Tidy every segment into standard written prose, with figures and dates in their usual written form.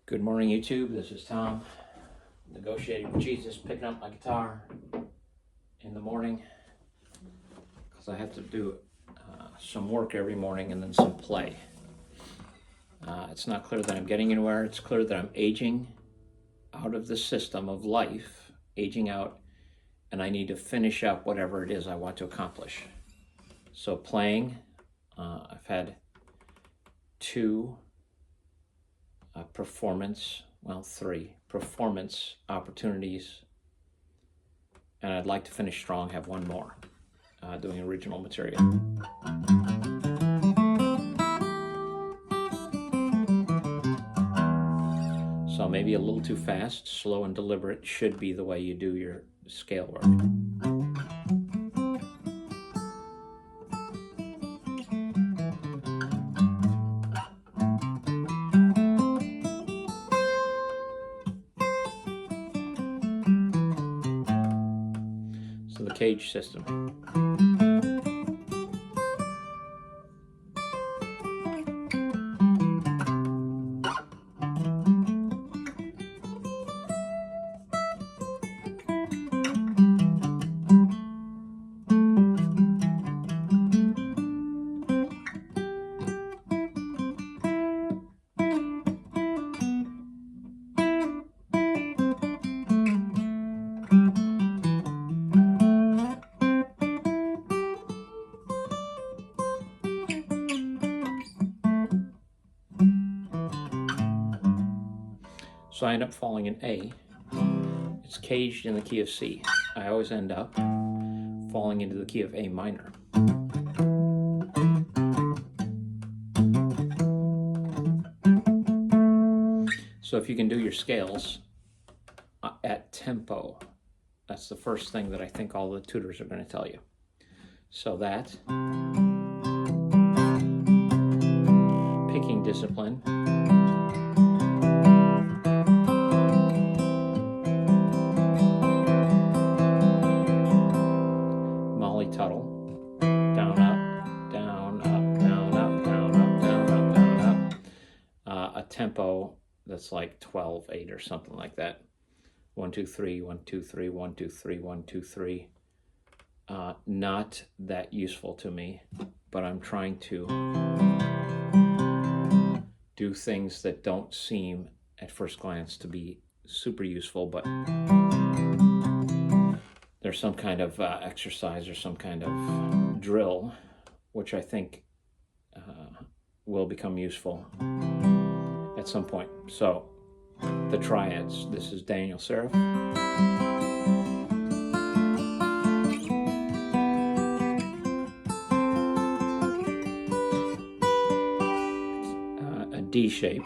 Good morning, YouTube. This is Tom, negotiating with Jesus, picking up my guitar in the morning because I have to do some work every morning and then some play. It's not clear that I'm getting anywhere. It's clear that I'm aging out of the system of life, aging out, and I need to finish up whatever it is I want to accomplish. So playing, I've had three performance opportunities, and I'd like to finish strong, have one more, doing original material. So maybe a little too fast. Slow and deliberate should be the way you do your scale work. So the cage system. So I end up falling in A. It's caged in the key of C. I always end up falling into the key of A minor. So if you can do your scales at tempo, that's the first thing that I think all the tutors are going to tell you. So that picking discipline, Molly Tuttle, down, up, down, up, down, up, down, up, down, up, down, up. A tempo that's like 12/8 or something like that. 1, 2, 3, 1, 2, 3, 1, 2, 3, 1, 2, 3. Not that useful to me, but I'm trying to do things that don't seem at first glance to be super useful, but there's some kind of exercise or some kind of drill which I think will become useful at some point. So the triads. This is Daniel Seraph. A D shape.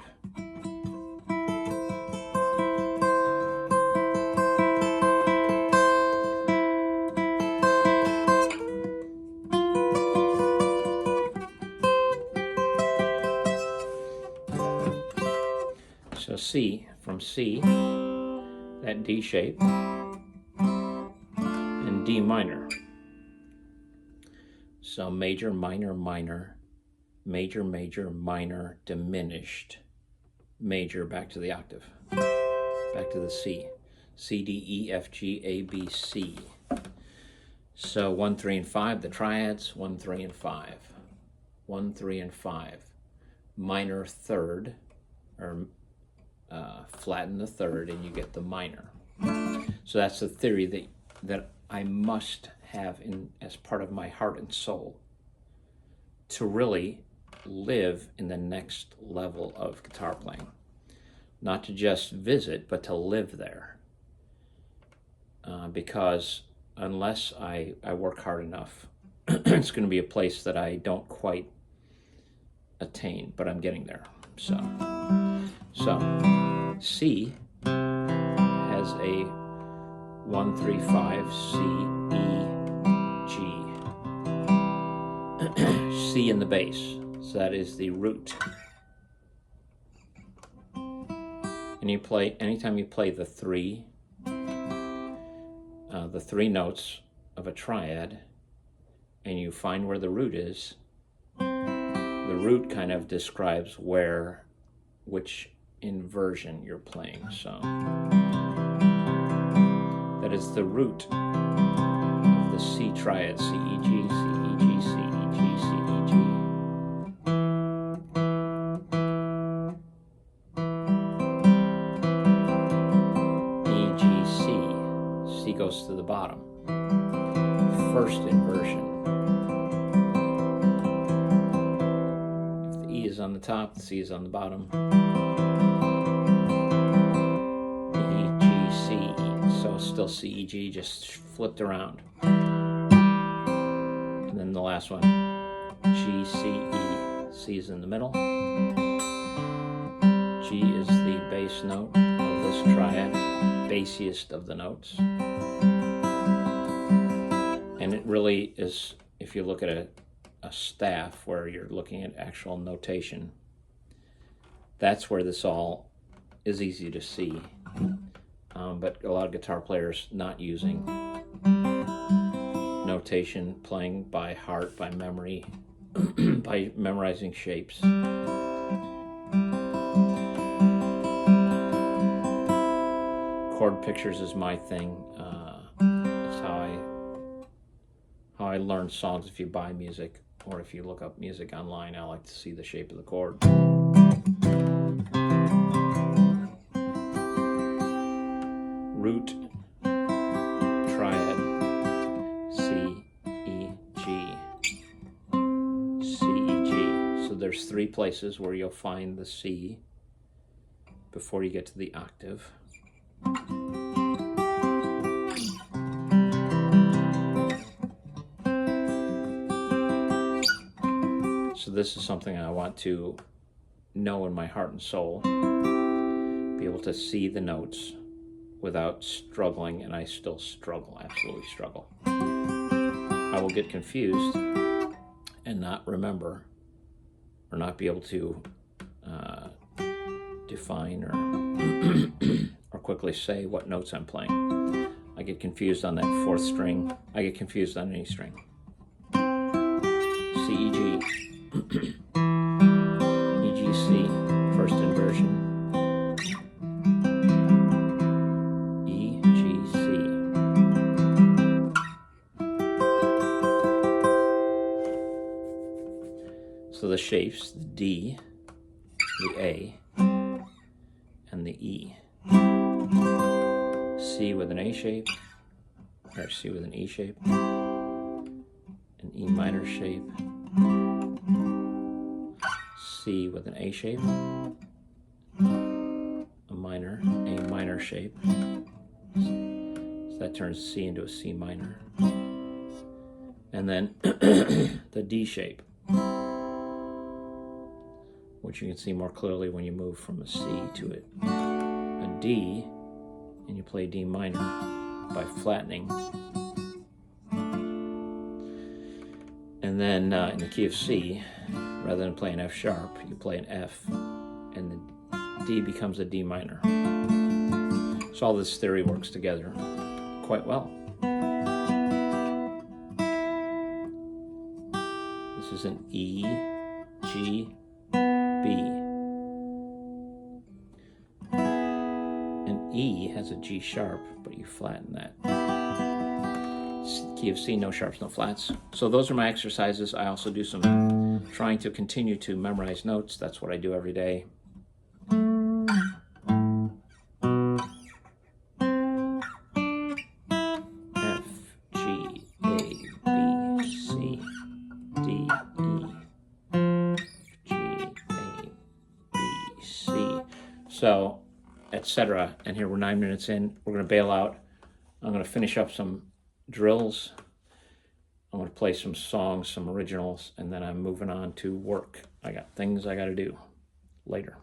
So C, from C, that D shape, and D minor. So major, minor, minor, major, major, minor, diminished, major, back to the octave, back to the C. C, D, E, F, G, A, B, C. So 1, 3, and 5, the triads, 1, 3, and 5. 1, 3, and 5. Minor third, or flatten the third, and you get the minor. So that's the theory that I must have as part of my heart and soul to really live in the next level of guitar playing. Not to just visit, but to live there. Because unless I work hard enough, it's going to be a place that I don't quite attain, but I'm getting there. So C has a 1, 3, 5, C, E, G. C in the bass. So that is the root. And you play, anytime you play the three notes of a triad, and you find where the root is, the root kind of describes which inversion you're playing. So that is the root of the C triad, C, E, G, C, E, G, C, E, G, C, E, G. E, G, C. C goes to the bottom. First inversion. If the E is on the top, the C is on the bottom. E, G, C, E. So still C, E, G, just flipped around. And then the last one, G, C, E. C is in the middle. G is the bass note of this triad, bassiest of the notes. And it really is, if you look at a staff where you're looking at actual notation, that's where this all is easy to see. But a lot of guitar players not using notation, playing by heart, by memory, by memorizing shapes. Chord pictures is my thing. That's how I learn songs. If you buy music or if you look up music online, I like to see the shape of the chord. Root triad, C, E, G, C, E, G. So there's three places where you'll find the C before you get to the octave. So this is something I want to know in my heart and soul, be able to see the notes without struggling, and I still struggle, absolutely struggle. I will get confused and not remember or not be able to define or quickly say what notes I'm playing. I get confused on that fourth string. I get confused on any string. C, E, G. E, G, C, first inversion. E, G, C. So the shapes, the D, the A, and the E. C with an A shape, or C with an E shape, an E minor shape, C with an A shape, a minor shape. So that turns C into a C minor. And then the D shape, which you can see more clearly when you move from a C to a D, and you play D minor by flattening. And then in the key of C, rather than playing F sharp, you play an F, and the D becomes a D minor. So all this theory works together quite well. This is an E, G, B. An E has a G sharp, but you flatten that. Key of C, no sharps, no flats. So those are my exercises. I also do some trying to continue to memorize notes. That's what I do every day. F, G, A, B, C, D, E, F, G, A, B, C. So, etc. And here we're 9 minutes in. We're going to bail out. I'm going to finish up some drills. I'm going to play some songs, some originals, and then I'm moving on to work. I got things I got to do later.